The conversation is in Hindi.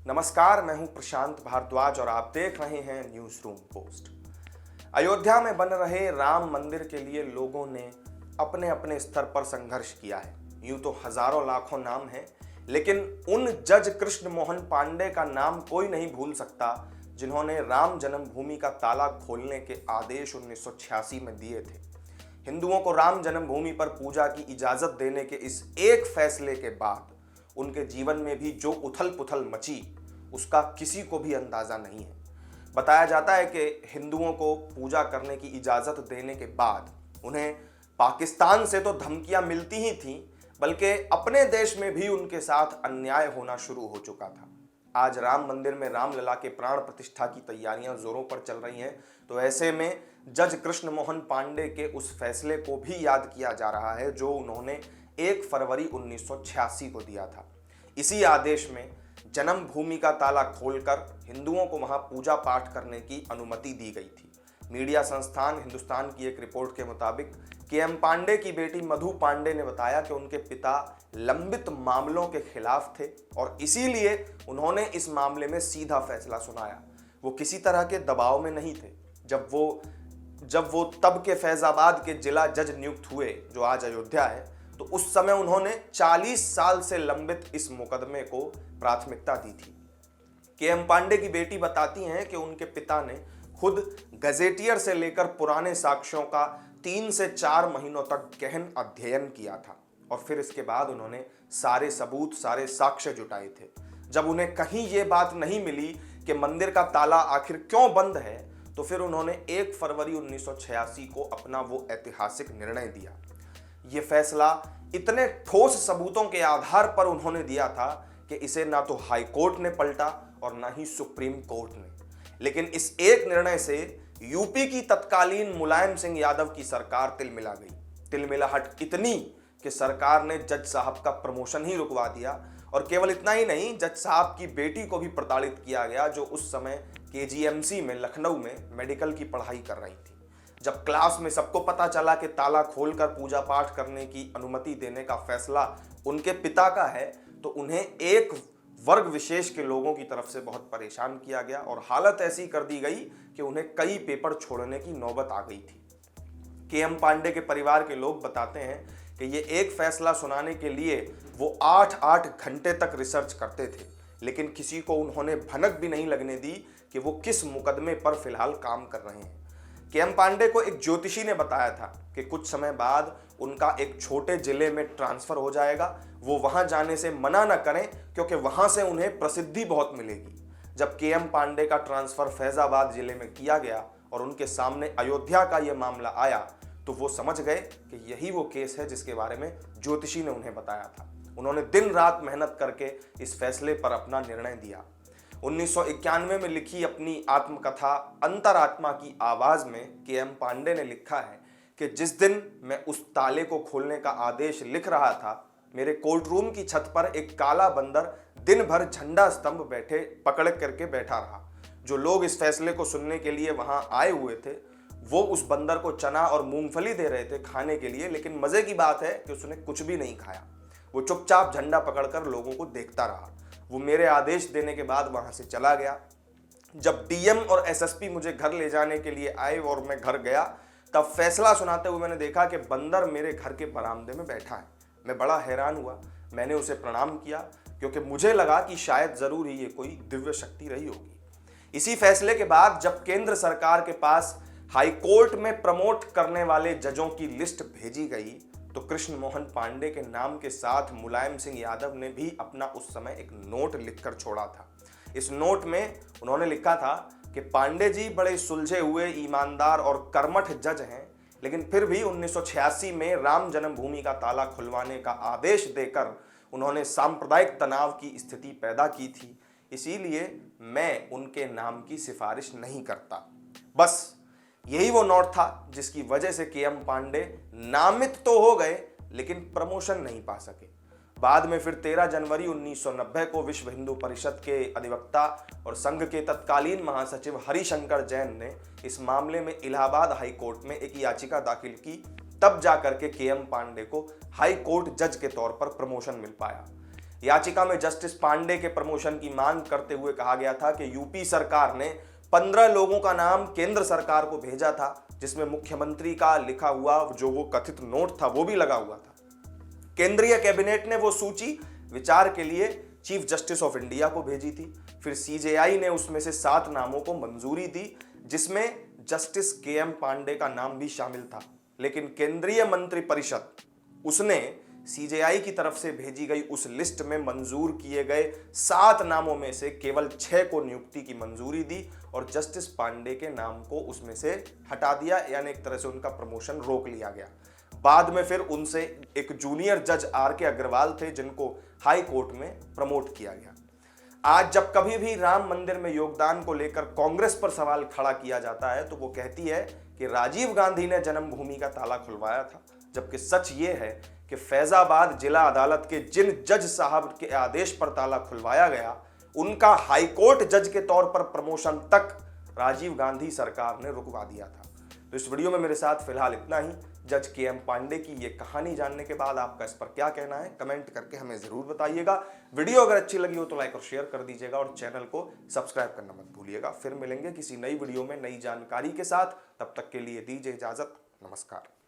नमस्कार, मैं हूं प्रशांत भारद्वाज और आप देख रहे हैं न्यूज रूम पोस्ट। अयोध्या में बन रहे राम मंदिर के लिए लोगों ने अपने अपने स्तर पर संघर्ष किया है। यूं तो हजारों लाखों नाम हैं, लेकिन उन जज कृष्ण मोहन पांडे का नाम कोई नहीं भूल सकता जिन्होंने राम जन्मभूमि का ताला खोलने के आदेश 1986 में दिए थे। हिंदुओं को राम जन्मभूमि पर पूजा की इजाजत देने के इस एक फैसले के बाद उनके जीवन में भी जो उथल पुथल मची, उसका किसी को भी अंदाजा नहीं है। बताया जाता है कि हिंदुओं को पूजा करने की इजाजत देने के बाद उन्हें पाकिस्तान से तो धमकियां मिलती ही थीं, बल्कि अपने देश में भी उनके साथ अन्याय होना शुरू हो चुका था। आज राम मंदिर में रामलला के प्राण प्रतिष्ठा की तैयारियां जोरों पर चल रही हैं, तो ऐसे में जज कृष्ण मोहन पांडे के उस फैसले को भी याद किया जा रहा है जो उन्होंने 1 फरवरी 1986 को दिया था। इसी आदेश में जन्मभूमि का ताला खोलकर हिंदुओं को वहां पूजा पाठ करने की अनुमति दी गई थी। मीडिया संस्थान हिंदुस्तान की एक रिपोर्ट के मुताबिक केएम पांडे की बेटी मधु पांडे ने बताया कि उनके पिता लंबित मामलों के खिलाफ थे और इसीलिए उन्होंने इस मामले में सीधा फैसला सुनाया। वो किसी तरह के दबाव में नहीं थे। जब वो तब के फैजाबाद के जिला जज नियुक्त हुए, जो आज अयोध्या है, तो उस समय उन्होंने 40 साल से लंबित इस मुकदमे को प्राथमिकता दी थी। केएम पांडे की बेटी बताती हैं कि उनके पिता ने खुद गजेटियर से लेकर पुराने साक्ष्यों का 3 से 4 महीनों तक गहन अध्ययन किया था और फिर इसके बाद उन्होंने सारे सबूत, सारे साक्ष्य जुटाए थे। जब उन्हें कहीं ये बात नहीं मिली कि मंदिर का ताला आखिर क्यों बंद है, तो फिर उन्होंने 1 फरवरी 1986 को अपना वो ऐतिहासिक निर्णय दिया। ये फैसला इतने ठोस सबूतों के आधार पर उन्होंने दिया था कि इसे ना तो हाई कोर्ट ने पलटा और ना ही सुप्रीम कोर्ट ने। लेकिन इस एक निर्णय से यूपी की तत्कालीन मुलायम सिंह यादव की सरकार तिलमिला गई। तिलमिलाहट इतनी कि सरकार ने जज साहब का प्रमोशन ही रुकवा दिया और केवल इतना ही नहीं, जज साहब की बेटी को भी प्रताड़ित किया गया, जो उस समय केजीएमसी में लखनऊ में मेडिकल की पढ़ाई कर रही थी। जब क्लास में सबको पता चला कि ताला खोलकर पूजा पाठ करने की अनुमति देने का फैसला उनके पिता का है, तो उन्हें एक वर्ग विशेष के लोगों की तरफ से बहुत परेशान किया गया और हालत ऐसी कर दी गई कि उन्हें कई पेपर छोड़ने की नौबत आ गई थी। केएम पांडे के परिवार के लोग बताते हैं कि ये एक फैसला सुनाने के लिए वो 8-8 घंटे तक रिसर्च करते थे, लेकिन किसी को उन्होंने भनक भी नहीं लगने दी कि वो किस मुकदमे पर फिलहाल काम कर रहे हैं। केएम पांडे को एक ज्योतिषी ने बताया था कि कुछ समय बाद उनका एक छोटे जिले में ट्रांसफर हो जाएगा, वो वहां जाने से मना न करें क्योंकि वहां से उन्हें प्रसिद्धि बहुत मिलेगी। जब केएम पांडे का ट्रांसफर फैजाबाद जिले में किया गया और उनके सामने अयोध्या का यह मामला आया, तो वो समझ गए कि यही वो केस है जिसके बारे में ज्योतिषी ने उन्हें बताया था। उन्होंने दिन रात मेहनत करके इस फैसले पर अपना निर्णय दिया। 1991 में लिखी अपनी आत्मकथा अंतरात्मा की आवाज में केएम पांडे ने लिखा है कि जिस दिन मैं उस ताले को खोलने का आदेश लिख रहा था, मेरे कोर्ट रूम की छत पर एक काला बंदर दिन भर झंडा स्तंभ पकड़ करके बैठा रहा। जो लोग इस फैसले को सुनने के लिए वहां आए हुए थे, वो उस बंदर को चना और मूंगफली दे रहे थे खाने के लिए, लेकिन मजे की बात है कि उसने कुछ भी नहीं खाया। वो चुपचाप झंडा पकड़कर लोगों को देखता रहा। वो मेरे आदेश देने के बाद वहां से चला गया। जब डीएम और एसएसपी मुझे घर ले जाने के लिए आए और मैं घर गया, तब फैसला सुनाते हुए मैंने देखा कि बंदर मेरे घर के बरामदे में बैठा है। मैं बड़ा हैरान हुआ। मैंने उसे प्रणाम किया क्योंकि मुझे लगा कि शायद जरूर ही ये कोई दिव्य शक्ति रही होगी। इसी फैसले के बाद जब केंद्र सरकार के पास हाई कोर्ट में प्रमोट करने वाले जजों की लिस्ट भेजी गई, तो कृष्ण मोहन पांडे के नाम के साथ मुलायम सिंह यादव ने भी अपना उस समय एक नोट लिखकर छोड़ा था। इस नोट में उन्होंने लिखा था कि पांडे जी बड़े सुलझे हुए, ईमानदार और कर्मठ जज हैं, लेकिन फिर भी 1986 में राम जन्मभूमि का ताला खुलवाने का आदेश देकर उन्होंने सांप्रदायिक तनाव की स्थिति पैदा की थी। इसीलिए मैं उनके नाम की सिफारिश नहीं करता। बस यही वो नोट था जिसकी वजह से केएम पांडे नामित तो हो गए, लेकिन प्रमोशन नहीं पा सके। बाद में फिर 13 जनवरी 1990 को विश्व हिंदू परिषद के अधिवक्ता और संघ के तत्कालीन महासचिव हरिशंकर जैन ने इस मामले में इलाहाबाद हाई कोर्ट में एक याचिका दाखिल की। तब जाकर के केएम पांडे को हाई कोर्ट जज के तौर पर प्रमोशन मिल पाया। याचिका में जस्टिस पांडे के प्रमोशन की मांग करते हुए कहा गया था कि यूपी सरकार ने 15 लोगों का नाम केंद्र सरकार को भेजा था, जिसमें मुख्यमंत्री का लिखा हुआ जो वो कथित नोट था वो भी लगा हुआ था। केंद्रीय कैबिनेट ने वो सूची विचार के लिए चीफ जस्टिस ऑफ इंडिया को भेजी थी। फिर सीजेआई ने उसमें से 7 नामों को मंजूरी दी, जिसमें जस्टिस के.एम. पांडे का नाम भी शामिल था। लेकिन केंद्रीय मंत्रिपरिषद उसने सीजेआई की तरफ से भेजी गई उस लिस्ट में मंजूर किए गए 7 नामों में से केवल 6 को नियुक्ति की मंजूरी दी और जस्टिस पांडे के नाम को उसमें से हटा दिया, यानी एक तरह से उनका प्रमोशन रोक लिया गया। बाद में फिर उनसे एक जूनियर जज आर.के. अग्रवाल थे, जिनको हाई कोर्ट में प्रमोट किया गया। आज जब कभी भी राम मंदिर में योगदान को लेकर कांग्रेस पर सवाल खड़ा किया जाता है तो वो कहती है कि राजीव गांधी ने जन्मभूमि का ताला खुलवाया था, जबकि सच ये है कि फैजाबाद जिला अदालत के जिन जज साहब के आदेश पर ताला खुलवाया गया, उनका हाईकोर्ट जज के तौर पर प्रमोशन तक राजीव गांधी सरकार ने रुकवा दिया था। तो इस वीडियो में मेरे साथ फिलहाल इतना ही। जज के.एम. पांडे की ये कहानी जानने के बाद आपका इस पर क्या कहना है, कमेंट करके हमें जरूर बताइएगा। वीडियो अगर अच्छी लगी हो तो लाइक और शेयर कर दीजिएगा और चैनल को सब्सक्राइब करना मत भूलिएगा। फिर मिलेंगे किसी नई वीडियो में नई जानकारी के साथ, तब तक के लिए दीजिए इजाजत। नमस्कार।